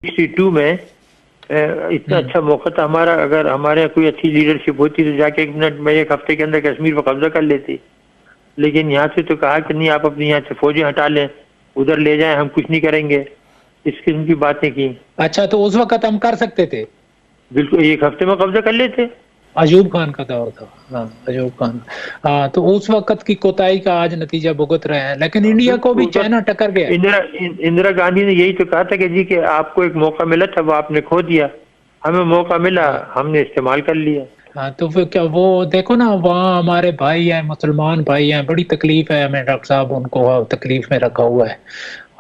62 में इतना अच्छा मौका था हमारा, अगर हमारे यहाँ कोई अच्छी लीडरशिप होती तो जाके एक हफ्ते के अंदर कश्मीर पर कब्जा कर लेती। लेकिन यहाँ से तो कहा कि नहीं, आप अपनी यहाँ से फौजें हटा लें, उधर ले जाएं, हम कुछ नहीं करेंगे, इस किस्म की बातें की। अच्छा, तो उस वक्त हम कर सकते थे? बिल्कुल, एक हफ्ते में कब्जा कर लेते। अयूब खान का दौर था। हाँ, अयूब खान। हाँ, तो उस वक्त की कोताही का आज नतीजा भुगत रहे हैं, लेकिन इंडिया को भी चाइना टक्कर गया। इंदिरा गांधी ने यही तो कहा था कि जी कि आपको एक मौका मिला था, वो आपने खो दिया, हमें मौका मिला, हमने इस्तेमाल कर लिया। हाँ, तो फिर क्या वो देखो ना, वहाँ हमारे भाई हैं, मुसलमान भाई हैं, बड़ी तकलीफ है हमें, डॉक्टर साहब उनको तकलीफ में रखा हुआ है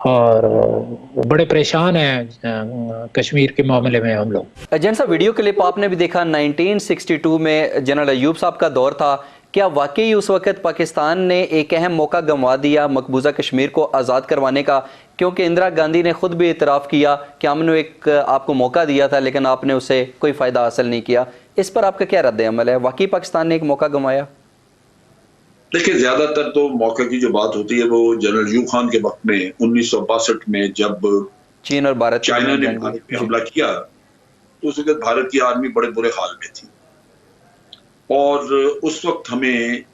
और वो बड़े परेशान हैं कश्मीर के मामले में हम लोग। एजेंट साहब, वीडियो क्लिप आपने भी देखा, 1962 में जनरल अयूब साहब का दौर था। क्या वाकई उस वक्त पाकिस्तान ने एक अहम मौका गंवा दिया मकबूजा कश्मीर को आज़ाद करवाने का? क्योंकि इंदिरा गांधी ने खुद भी इतराफ़ किया कि हमने एक आपको मौका दिया था, लेकिन आपने उससे कोई फ़ायदा हासिल नहीं किया। इस पर आपका क्या रद्द अमल है? वाकई पाकिस्तान ने एक मौका गंवाया? देखिए, ज्यादातर तो मौके की जो बात होती है वो जनरल अयूब खान के वक्त में 1962 में जब चीन और भारत चाइना ने भारत पे हमला किया, तो उस वक्त भारत की आर्मी बड़े बुरे हाल में थी और उस वक्त हमें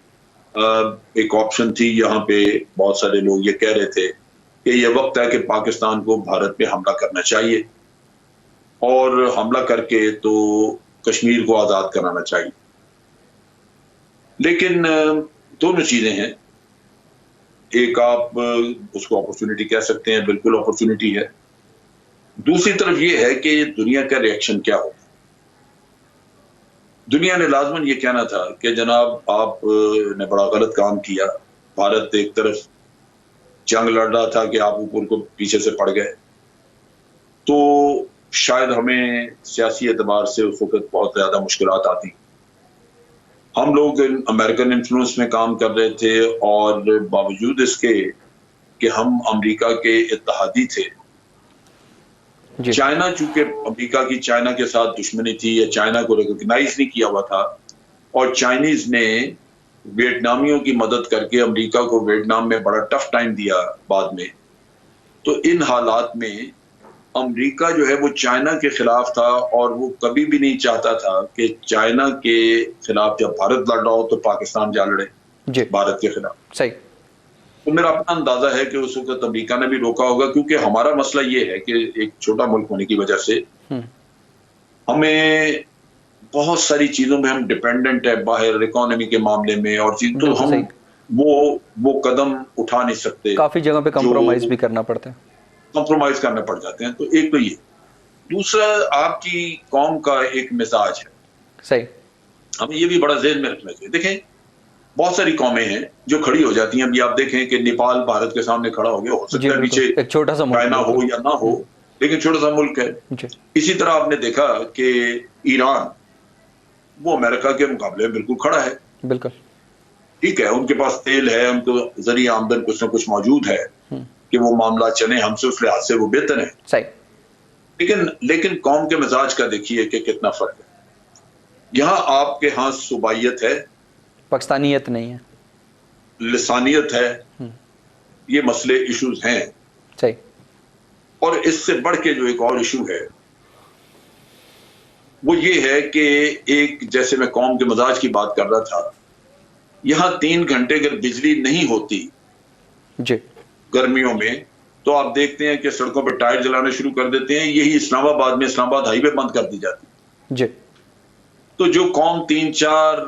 एक ऑप्शन थी। यहाँ पे बहुत सारे लोग ये कह रहे थे कि ये वक्त है कि पाकिस्तान को भारत पे हमला करना चाहिए और हमला करके तो कश्मीर को आजाद कराना चाहिए। लेकिन दोनों चीजें हैं, एक आप उसको अपॉर्चुनिटी कह सकते हैं, बिल्कुल अपॉर्चुनिटी है। दूसरी तरफ ये है कि दुनिया का रिएक्शन क्या होगा। दुनिया ने लाजमन ये कहना था कि जनाब आप ने बड़ा गलत काम किया, भारत एक तरफ जंग लड़ रहा था कि आप ऊपर को पीछे से पड़ गए, तो शायद हमें सियासी एतबार से उस वक्त बहुत ज्यादा मुश्किलात आती। हम लोग अमेरिकन इन्फ्लुएंस में काम कर रहे थे और बावजूद इसके कि हम अमेरिका के इत्तेहादी थे, चाइना चूंकि अमेरिका की चाइना के साथ दुश्मनी थी या चाइना को रिकॉग्नाइज नहीं किया हुआ था और चाइनीज ने वियतनामियों की मदद करके अमेरिका को वियतनाम में बड़ा टफ टाइम दिया बाद में। तो इन हालात में अमेरिका जो है वो चाइना के खिलाफ था और वो कभी भी नहीं चाहता था कि चाइना के खिलाफ जब भारत लड़ रहा हो तो पाकिस्तान जा लड़े भारत के खिलाफ। सही। तो मेरा अपना अंदाजा है कि उस वक्त अमेरिका ने भी रोका होगा, क्योंकि हमारा मसला ये है कि एक छोटा मुल्क होने की वजह से हमें बहुत सारी चीजों में हम डिपेंडेंट है, बाहर इकोनॉमी के मामले में और चीज, तो हम वो कदम उठा नहीं सकते। काफी जगह पे कंप्रोमाइज भी करना पड़ता है, कंप्रोमाइज करने पड़ जाते हैं। तो एक तो ये, दूसरा आपकी कौम का एक मिजाज है। सही। हमें ये भी बड़ा ज़हन में रखना चाहिए। देखें, बहुत सारी कौमें हैं जो खड़ी हो जाती हैं। अभी आप देखें कि नेपाल भारत के सामने खड़ा हो गया, हो सकता है पीछे एक छोटा सा चाइना हो या ना हो, लेकिन छोटा सा मुल्क है। इसी तरह आपने देखा कि ईरान वो अमेरिका के मुकाबले में बिल्कुल खड़ा है। बिल्कुल ठीक है, उनके पास तेल है, उनको जरिए आमदन कुछ ना कुछ मौजूद है कि वो मामला चले, हमसे उस लिहाज से वो बेहतर है। सही। लेकिन कौम के मिजाज का देखिए कि कितना फर्क है। यहाँ आपके यहाँ सूबाइयत है, पाकिस्तानियत नहीं है, लिसानियत है, ये मसले इश्यूज हैं। सही। और इससे बढ़ के जो एक और इशू है वो ये है कि एक, जैसे मैं कौम के मिजाज की बात कर रहा था, यहाँ 3 घंटे अगर बिजली नहीं होती जी गर्मियों में, तो आप देखते हैं कि सड़कों पर टायर जलाने शुरू कर देते हैं। यही इस्लामाबाद में इस्लामाबाद हाईवे बंद कर दी जाती जी। तो जो कौम 3-4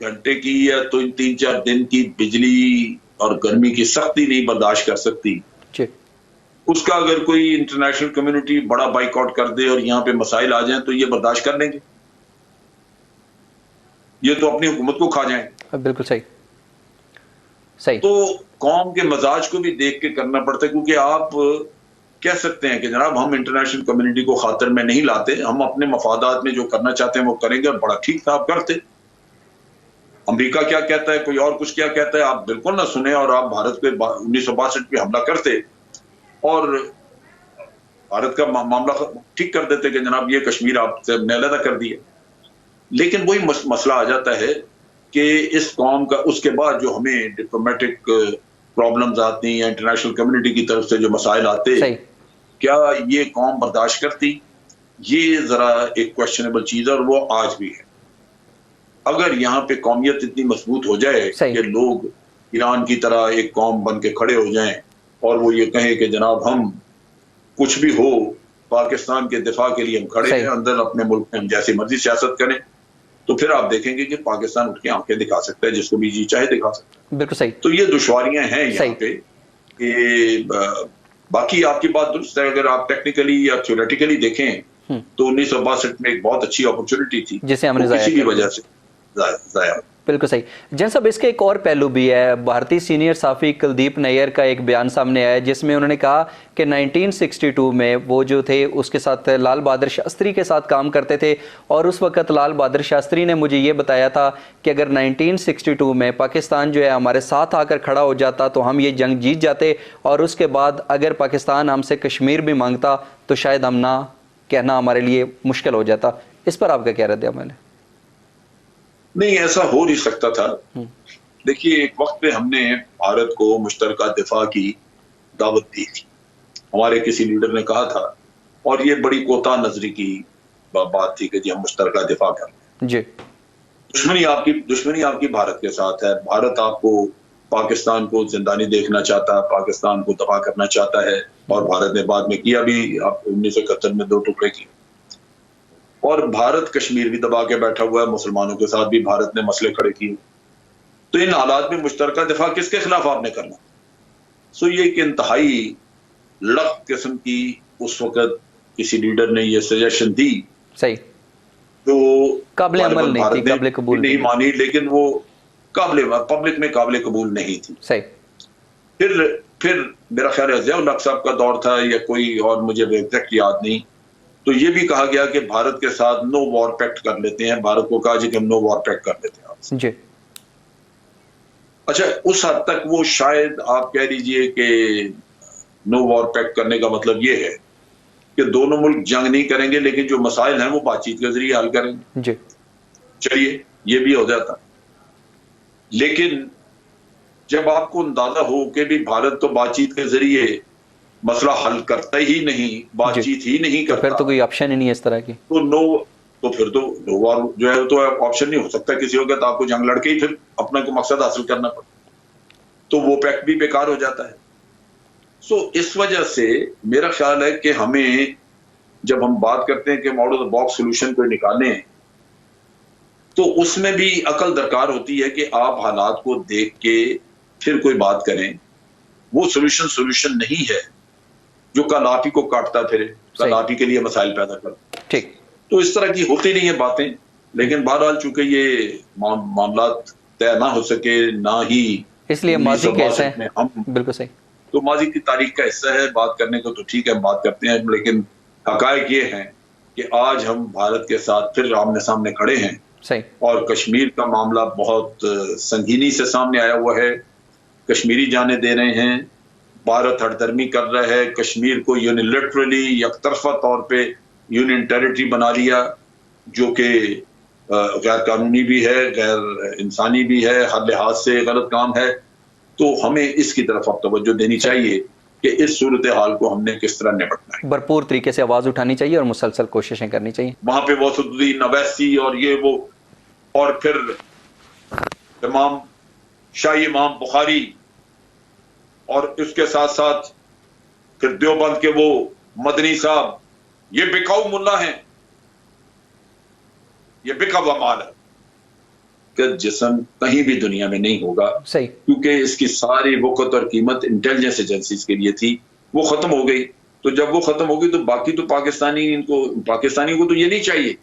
घंटे की या तो 3-4 दिन की बिजली और गर्मी की सख्ती नहीं बर्दाश्त कर सकती जी, उसका अगर कोई इंटरनेशनल कम्युनिटी बड़ा बाइकआउट कर दे और यहाँ पे मसाइल आ जाएं तो ये बर्दाश्त कर लेंगे? ये तो अपनी हुकूमत को खा जाएं। बिल्कुल सही। सही। तो कौम के मजाज को भी देख के करना पड़ता है, क्योंकि आप कह सकते हैं कि जनाब हम इंटरनेशनल कम्युनिटी को खातिर में नहीं लाते, हम अपने मफादात में जो करना चाहते हैं वो करेंगे और बड़ा ठीक था आप करते। अमेरिका क्या कहता है, कोई और कुछ क्या कहता है, आप बिल्कुल ना सुने और आप भारत पे 1962 पे हमला करते और भारत का मामला ठीक कर देते कि जनाब ये कश्मीर आपसे अलग कर दिया। लेकिन वही मसला आ जाता है कि इस कौम का उसके बाद जो हमें डिप्लोमेटिक प्रॉब्लम्स आती हैं, इंटरनेशनल कम्युनिटी की तरफ से जो मसाइल आते, क्या ये कौम बर्दाश्त करती? ये जरा एक क्वेश्चनेबल चीज है और वो आज भी है। अगर यहाँ पे कौमियत इतनी मजबूत हो जाए कि लोग ईरान की तरह एक कौम बन के खड़े हो जाएं और वो ये कहें कि जनाब हम कुछ भी हो पाकिस्तान के दिफा के लिए हम खड़े हैं, अंदर अपने मुल्क में हम जैसी मर्जी सियासत करें, तो फिर आप देखेंगे कि पाकिस्तान उठ के आंखें दिखा सकता है, जिसको भी जी चाहे दिखा सकता है। बिल्कुल सही। तो ये दुश्वारियां हैं यहाँ पे कि बाकी आपकी बात दुरुस्त है। अगर आप टेक्निकली या थ्योरेटिकली देखें तो 1962 में एक बहुत अच्छी अपॉर्चुनिटी थी जिसे हमने किसी भी वजह से जाया। बिल्कुल सही। जन साहब, इसके एक और पहलू भी है। भारतीय सीनियर साफी कुलदीप नैयर का एक बयान सामने आया जिसमें उन्होंने कहा कि 1962 में वो जो थे उसके साथ लाल बहादुर शास्त्री के साथ काम करते थे और उस वक्त लाल बहादुर शास्त्री ने मुझे ये बताया था कि अगर 1962 में पाकिस्तान जो है हमारे साथ आकर खड़ा हो जाता तो हम ये जंग जीत जाते, और उसके बाद अगर पाकिस्तान हमसे कश्मीर भी मांगता तो शायद हम ना कहना हमारे लिए मुश्किल हो जाता। इस पर आपका क्या रद्द अमल है? नहीं, ऐसा हो नहीं सकता था। देखिए, एक वक्त पे हमने भारत को मुश्तरका दिफा की दावत दी थी। हमारे किसी लीडर ने कहा था, और ये बड़ी कोता नजरी की बात थी कि जी हम मुश्तरका दिफा कर रहे हैं। दुश्मनी आपकी भारत के साथ है। भारत आपको पाकिस्तान को जिंदानी देखना चाहता है, पाकिस्तान को दफा करना चाहता है, और भारत ने बाद में किया भी। 1971 में 2 टुकड़े किए, और भारत कश्मीर भी दबा के बैठा हुआ है। मुसलमानों के साथ भी भारत ने मसले खड़े किए। तो इन हालात में मुश्तरका दिफा किसके खिलाफ आपने करना? सो ये एक इंतहाई लख किस्म की उस वक्त किसी लीडर ने ये सजेशन दी, सही, तो काबिल अमल नहीं थी, काबिल कबूल नहीं मानी, लेकिन वो पब्लिक में काबिल कबूल नहीं थी। सही। फिर मेरा ख्याल है ज़िया उल हक साहब का दौर था या कोई और, मुझे एग्जैक्ट याद नहीं। तो ये भी कहा गया कि भारत के साथ नो वॉर पैक्ट कर लेते हैं। भारत को कहा कि हम नो वॉर पैक्ट कर लेते हैं जी। अच्छा, उस हद तक वो शायद आप कह लीजिए कि नो वॉर पैक्ट करने का मतलब ये है कि दोनों मुल्क जंग नहीं करेंगे, लेकिन जो मसाइल हैं वो बातचीत के जरिए हल करेंगे जी। चलिए, ये भी हो जाता। लेकिन जब आपको अंदाजा हो कि भी भारत तो बातचीत के जरिए मसला हल करता ही नहीं, बातचीत ही नहीं करता, तो फिर तो कोई ऑप्शन ही नहीं है इस तरह की। तो फिर तो नो वॉर जो है तो ऑप्शन नहीं हो सकता किसी होगा, तो आपको जंग लड़के ही फिर अपना को मकसद हासिल करना पड़ता, तो वो पैक्ट भी बेकार हो जाता है। सो इस वजह से मेरा ख्याल है कि हमें, जब हम बात करते हैं कि out of the box solution को निकालें, तो उसमें भी अकल दरकार होती है कि आप हालात को देख के फिर कोई बात करें। वो सोल्यूशन नहीं है जो कल आप ही को काटता फिरे, कल आप ही के लिए मसाइल पैदा करता। ठीक। तो इस तरह की होती नहीं है बातें। लेकिन बहरहाल चूंकि ये मामला तय ना हो सके, ना ही इसलिए माजी का हिस्सा है। हम बिल्कुल सही, तो माजी की तारीख का हिस्सा है। बात करने को तो ठीक है, हम बात करते हैं, लेकिन हकायक ये है कि आज हम भारत के साथ फिर आमने सामने खड़े हैं। सही। और कश्मीर का मामला बहुत संगीनी से सामने आया हुआ है। कश्मीरी जाने दे रहे हैं, भारत हठधर्मी कर रहा है, कश्मीर को यूनिलैटरली यकतरफा तौर पे यूनियन टेरिटरी बना लिया, जो कि गैर कानूनी भी है, गैर इंसानी भी है, हर लिहाज से गलत काम है। तो हमें इसकी तरफ अब तवज्जो देनी चाहिए कि इस सूरत हाल को हमने किस तरह निपटना है। भरपूर तरीके से आवाज उठानी चाहिए और मुसलसल कोशिशें करनी चाहिए। वहां पे वसुद्दीन अवैसी और ये वो, और फिर इमाम शाही इमाम बुखारी, और उसके साथ साथ फिर देवबंद के वो मदनी साहब, ये बिकाऊ मुल्ला हैं, ये बिका हुआ माल है कि जिस्म कहीं भी दुनिया में नहीं होगा। सही। क्योंकि इसकी सारी वक़्त और कीमत इंटेलिजेंस एजेंसीज के लिए थी, वो खत्म हो गई। तो जब वो खत्म हो गई तो बाकी तो पाकिस्तानियों को तो ये नहीं चाहिए।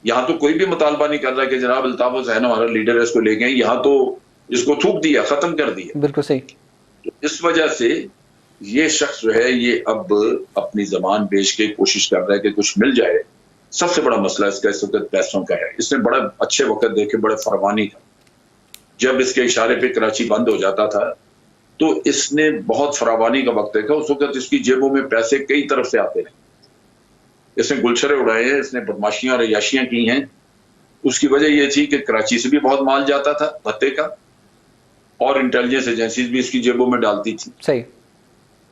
यहाँ तो कोई भी मुतालबा नहीं कर रहा कि जनाब अल्ताफ हुसैन हमारा लीडर है, इसको ले गए। यहाँ तो इसको थूक दिया, खत्म कर दिया। बिल्कुल सही। तो इस वजह से ये शख्स जो है ये अब अपनी जबान बेच के कोशिश कर रहा है कि कुछ मिल जाए। सबसे बड़ा मसला इसका इस वक्त पैसों का है। इसने बड़ा अच्छे वक्त देखे, बड़े फरवानी था, जब इसके इशारे पे कराची बंद हो जाता था तो इसने बहुत फरावानी का वक्त देखा। उस वक्त इसकी जेबों में पैसे कई तरफ से आते रहे। इसने गुलशरे उड़ाए हैं, इसने बदमाशियां और अय्याशियां की हैं। उसकी वजह यह थी कि कराची से भी बहुत माल जाता था भत्ते का, और इंटेलिजेंस एजेंसीज भी इसकी जेबों में डालती थी। सही।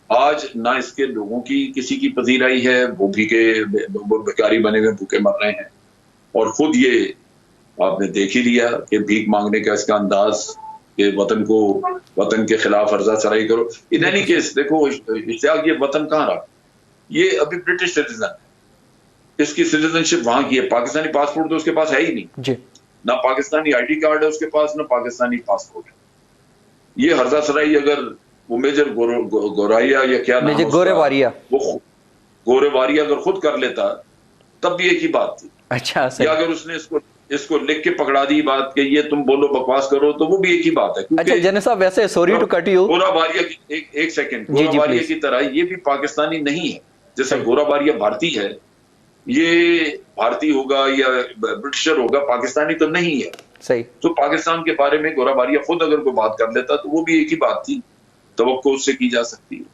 आज ना इसके लोगों की किसी की पजीराई है, वो भिखारी बने हुए भूखे मर रहे हैं। और खुद ये आपने देख ही लिया कि भीख मांगने का इसका अंदाज कि वतन के खिलाफ अर्जा सराई करो। इन एनी केस देखो इश्तियाक, ये वतन कहाँ रहा? ये अभी ब्रिटिश सिटीजन है, इसकी सिटीजनशिप वहां की है। पाकिस्तानी पासपोर्ट तो उसके पास है ही नहीं जी। ना पाकिस्तानी आईडी कार्ड है उसके पास, ना पाकिस्तानी पासपोर्ट है। ये हर्जा सराई अगर वो मेजर गोराइया या क्या नाम मेजर गोरेवारिया, वो गोरेवारिया अगर खुद कर लेता तब भी एक ही बात थी। अच्छा, या अगर उसने इसको लिख के पकड़ा दी बात कि ये तुम बोलो बकवास करो, तो वो भी एक ही बात है। अच्छा जनरल साहब, वैसे सॉरी टू कट यू, गोरावारिया की एक सेकंड, गोरावारिया की तरह ये भी पाकिस्तानी नहीं है। जैसे गोरावारिया भारतीय है, ये भारतीय होगा या ब्रिटिशर होगा, पाकिस्तानी तो नहीं है। सही। तो पाकिस्तान के बारे में गोरावारिया खुद अगर कोई बात कर लेता तो वो भी एक ही बात थी, तवक्को उससे की जा सकती है।